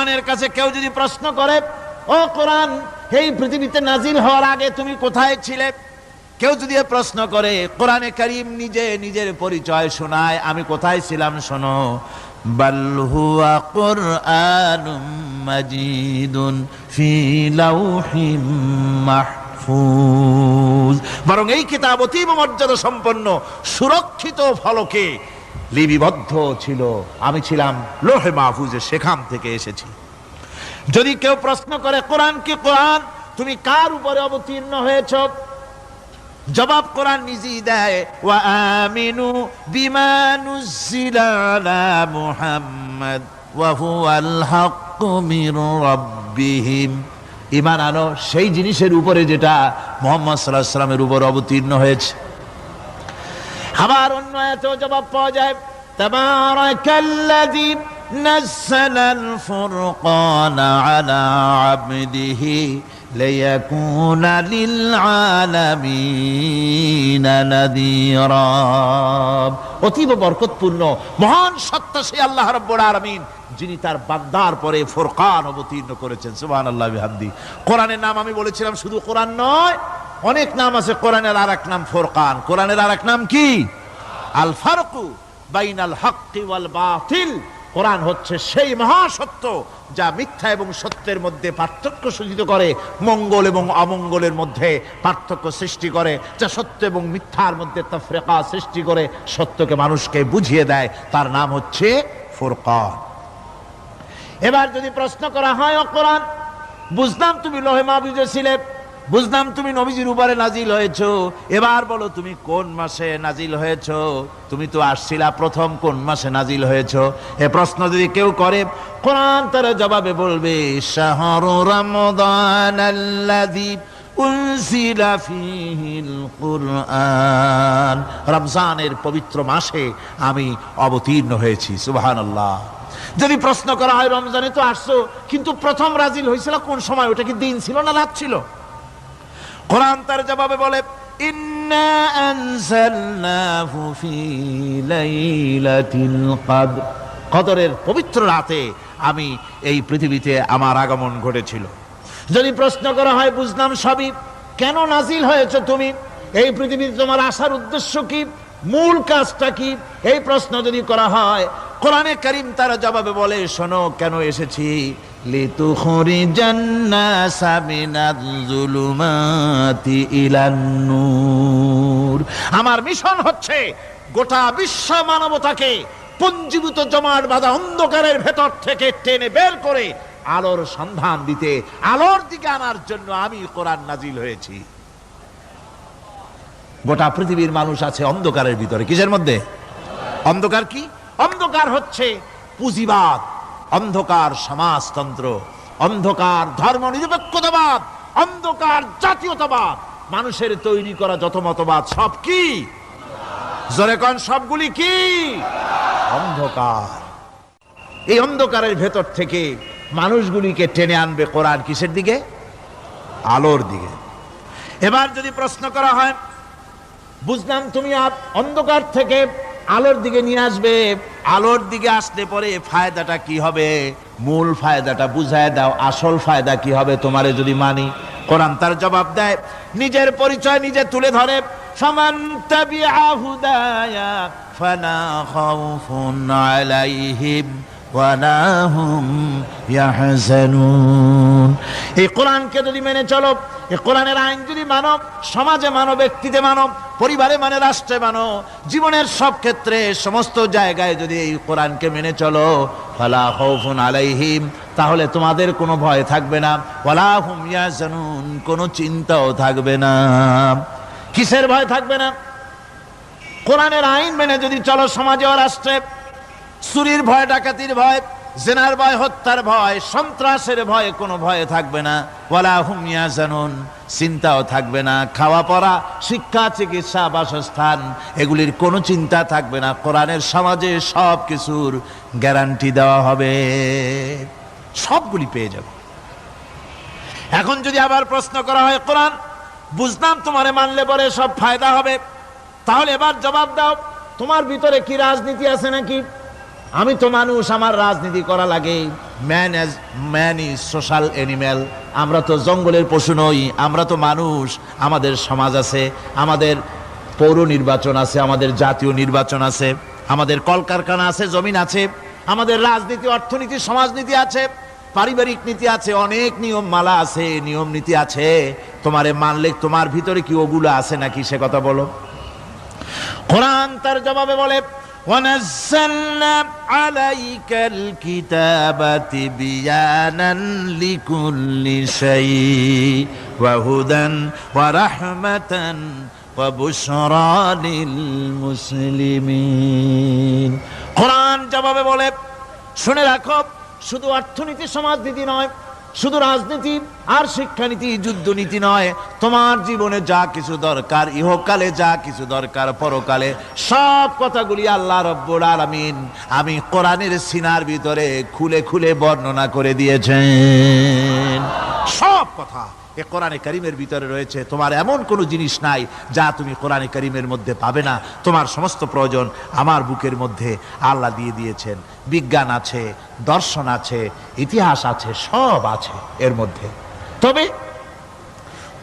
কোরআনের কাছে কেউ যদি প্রশ্ন করে, ও কোরআন, এই পৃথিবীতে নাজিল হওয়ার আগে তুমি কোথায় ছিলে? কেউ যদি প্রশ্ন করে, কোরআনে কারীম নিজে নিজের পরিচয় শোনায়, আমি কোথায় ছিলাম শোনো। বাল হুয়া কুরআনুম মাজিদুন ফি লাউহিম মাহফুজ, বরং এই কিতাব অতীব মর্যাদা সম্পন্ন সুরক্ষিত ফলকে লিপিবদ্ধ ছিল, আমি ছিলাম লৌহে মাহফুজে, সেখান থেকে এসেছি। যদি কেউ প্রশ্ন করে, কোরআন কি কোরআন, তুমি কার উপরে অবতীর্ণ হয়েছ? জবাব কোরআন নিজেই দেয়, ওয়া আমিনু বিমা নুজিলা আলা মুহাম্মাদ ওয়া হুয়াল হাক্কু মির রাব্বিহিম, ঈমান আনো সেই জিনিসের উপরে যেটা মুহাম্মদ সাল্লাল্লাহু আলাইহি ওয়াসাল্লামের উপর অবতীর্ণ হয়েছে। আবার অন্য আয়াতেও জবাব পাওয়া যায়, তাবারাকাল্লাযী নাযালাল ফুরকানা আলা আবদিহি লিয়াকুনা লিল আলামিনা নাযীরা, অতীব বরকতপূর্ণ মহান সত্তা সেই আল্লাহ রাব্বুল আলামিন, যিনি তার বান্দার পরে ফুরকান অবতীর্ণ করেছেন। সুবহানাল্লাহ বিহামদি। কোরআনের নাম আমি বলেছিলাম শুধু কোরআন নয়, অনেক নাম আছে। কোরআনের আরেক নাম ফুরকান। কোরআনের আরেক নাম কি? আল ফারকু বাইনাল হাক্কি ওয়াল বাতিল। কোরআন হচ্ছে সেই মহাসত্য যা মিথ্যা এবং সত্যের মধ্যে পার্থক্য সূচিত করে, মঙ্গল এবং অমঙ্গলের মধ্যে পার্থক্য সৃষ্টি করে, যা সত্য এবং মিথ্যার মধ্যে তাফরিকা সৃষ্টি করে, সত্যকে মানুষকে বুঝিয়ে দেয়, তার নাম হচ্ছে ফুরকান। এবার যদি প্রশ্ন করা হয়, ও কোরআন, বুঝলাম তুমি লৌহে মাহফুজে ছিলে, বুঝলাম তুমি নবীজির উপরে নাজিল হয়েছো, এবার বলো তুমি কোন মাসে নাজিল হয়েছো? তুমি তো আসছিলা প্রথম কোন মাসে নাজিল হয়েছো? এ প্রশ্ন যদি কেউ করে, কোরআন তার জবাবে বলবে, শাহরু রমাদানাল্লাযী উনজিলা ফীহিল কুরআন, রমজানের পবিত্র মাসে আমি অবতীর্ণ হয়েছি। সুবহানাল্লাহ। যদি প্রশ্ন করা হয়, রমজানে তো আসছো, কিন্তু প্রথম নাজিল হয়েছিল কোন সময়? ওটা কি দিন ছিল না রাত ছিল? কোরআন তার জবাবে বলে, ইন্না আনজালনাহু ফি লাইলাতিল কদর, কদরের পবিত্র রাতে আমি এই পৃথিবীতে আমার আগমন ঘটেছিল। যদি প্রশ্ন করা হয়, বুঝলাম সবই, কেন নাজিল হয়েছে তুমি? এই পৃথিবীতে তোমার আসার উদ্দেশ্য কি? মূল কাজটা কি? এই প্রশ্ন যদি করা হয়, কোরআনে কারীম তার জবাবে বলে, শোনো কেন এসেছি। লিতুখরিজান নাসা মিনাজ যুলুমাতি ইলান নূর, আমার মিশন হচ্ছে গোটা বিশ্ব মানবতাকে পঞ্জীভূত জমাট বাঁধা অন্ধকারের ভেতর থেকে টেনে বের করে আলোর সন্ধান দিতে, আলোর দিকে আনার জন্য আমি কোরআন নাজিল হয়েছি। গোটা পৃথিবীর মানুষ আছে অন্ধকারের ভিতরে। কিসের মধ্যে? অন্ধকার কি? অন্ধকার হচ্ছে পুঁজিবাদ, অন্ধকার সমাজতন্ত্র, অন্ধকার ধর্ম নিরপেক্ষতাবাদ, অন্ধকার জাতীয়তাবাদ, মানুষের তৈরি করা যত মতবাদ সব কি? জোরে কোন, সবগুলি কি? অন্ধকার। এই অন্ধকারের ভেতর থেকে মানুষগুলিকে টেনে আনবে কোরআন কিসের দিকে? আলোর দিকে। এবার যদি প্রশ্ন করা হয়, বুঝলাম তুমি অন্ধকার থেকে আলোর দিকে নিয়ে আসবে, আলোর দিকে আসলে পরে ফায়দাটা কি হবে? মূল ফায়দাটা বুঝায় দাও, আসল ফায়দা কি হবে তোমারে যদি মানি? কোরআন তার জবাব দেয়, নিজের পরিচয় নিজে তুলে ধরে, ফামান তাবিআ হুদায়া ফালা খাউফুন আলাইহিম ওয়ালা হুম ইয়াহজানুন। এই কোরআনকে যদি মেনে চলো, এই কোরআনের আইন যদি মানো, সমাজে মানো, ব্যক্তিতে মানো, পরিবারে মানে, রাষ্ট্রে মানো, জীবনের সব ক্ষেত্রে সমস্ত জায়গায় যদি এই কোরআনকে মেনে চলো, ফালা খাউফুন আলাইহিম, তাহলে তোমাদের কোনো ভয় থাকবে না, ওয়ালা হুম ইয়াহজানুন, কোনো চিন্তাও থাকবে না। কিসের ভয় থাকবে না? কোরআনের আইন মেনে যদি চলো সমাজে ও রাষ্ট্রে, চুরির ভয়, ডাকাতির ভয়, জিনার ভয়, হত্যার ভয়, সন্ত্রাসের ভয় কোনো ভয় থাকবে না। ওয়ালা হুম ইয়াহজানুন, চিন্তাও থাকবে না। খাওয়া পড়া, শিক্ষা, চিকিৎসা, বাসস্থান, এগুলির কোনো চিন্তা থাকবে না। কোরআনের সমাজে সব কিছুর গ্যারান্টি দেওয়া হবে, সবগুলি পেয়ে যাবে। এখন যদি আবার প্রশ্ন করা হয়, কোরআন বুঝলাম তোমারে মানলে পরে সব ফায়দা হবে, তাহলে এবার জবাব দাও, তোমার ভিতরে কি রাজনীতি আছে নাকি? আমি তো মানুষ, আমার রাজনীতি করা লাগে। Man is social animal. আমরা তো জঙ্গলের পশু নই, আমরা তো মানুষ। আমাদের সমাজ আছে, আমাদের পৌর নির্বাচন আছে, আমাদের জাতীয় নির্বাচন আছে, আমাদের কলকারখানা আছে, জমিন আছে, আমাদের রাজনীতি, অর্থনীতি, সমাজনীতি আছে, পারিবারিক নীতি আছে, অনেক নিয়ম মালা আছে, নিয়ম নীতি আছে। তোমারে মানলে তোমার ভিতরে কি ওগুলো আছে নাকি সে কথা বলো। কোরআন তার জবাবে বলে وَنَزَّلْنَا عَلَيْكَ الْكِتَابَ تِبْيَانًا لِكُلِّ شَيْءٍ وَهُدًى وَرَحْمَةً وَبُشْرَى لِلْمُسْلِمِينَ। কোরআন জবাবে বলে, শুনে রাখো, শুধু অর্থনীতি সমাজনীতি নয়, শুধু রাজনীতি আর শিক্ষানীতি যুদ্ধনীতি নয়, তোমার জীবনে যা কিছু দরকার, ইহকালে যা কিছু দরকার, পরকালে সব কথাগুলি আল্লাহ রব্বুল আলামিন আমি কোরআনের সিনার ভিতরে খুলে খুলে বর্ণনা করে দিয়েছেন। সব কথা এ কোরআনে কারীমের ভিতরে রয়েছে। তোমার এমন কোনো জিনিস নাই যা তুমি কোরআনে কারীমের মধ্যে পাবে না। তোমার সমস্ত প্রয়োজন আমার বুকের মধ্যে আল্লাহ দিয়ে দিয়েছেন। বিজ্ঞান আছে, দর্শন আছে, ইতিহাস আছে, সব আছে এর মধ্যে। তবে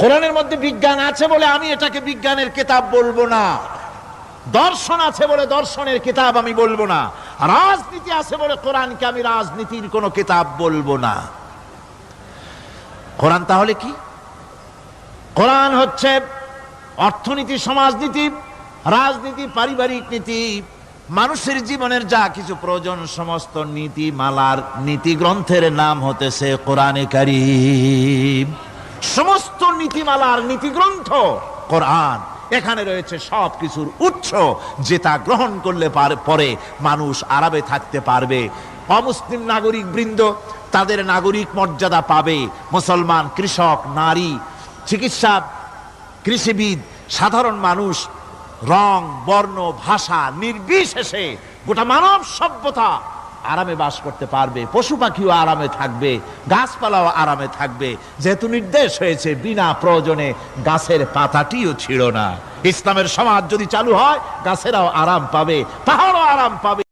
কোরআনের মধ্যে বিজ্ঞান আছে বলে আমি এটাকে বিজ্ঞানের কিতাব বলবো না, দর্শন আছে বলে দর্শনের কিতাব আমি বলবো না, রাজনীতি আছে বলে কোরআনকে আমি রাজনীতির কোনো কিতাব বলবো না। কোরআন তাহলে কি? কোরআন হচ্ছে অর্থনীতি, সমাজনীতি, রাজনীতি, পারিবারিক নীতি, মানুষের জীবনের যা কিছু প্রয়োজন, সমস্ত নীতি মালার নীতি গ্রন্থের নাম হতেছে কোরআনে কারীম। সমস্ত নীতিমালার নীতি গ্রন্থ কোরআন। এখানে রয়েছে সব কিছুর উৎস, যেটা গ্রহণ করলে পরে মানুষ আরামে থাকতে পারবে। অমুসলিম নাগরিক বৃন্দ তাদের নাগরিক মর্যাদা পাবে। মুসলমান, কৃষক, নারী, চিকিৎসা, কৃষিবিদ, সাধারণ মানুষ, রং, বর্ণ, ভাষা নির্বিশেষে গোটা মানব সভ্যতা আরামে বাস করতে পারবে। পশু পাখিও আরামে থাকবে, গাছপালাও আরামে থাকবে, যেহেতু নির্দেশ হয়েছে বিনা প্রয়োজনে গাছের পাতাটিও ছিঁড়ো না। ইসলামের সমাজ যদি চালু হয়, গাছেরাও আরাম পাবে, পাহাড়ও আরাম পাবে।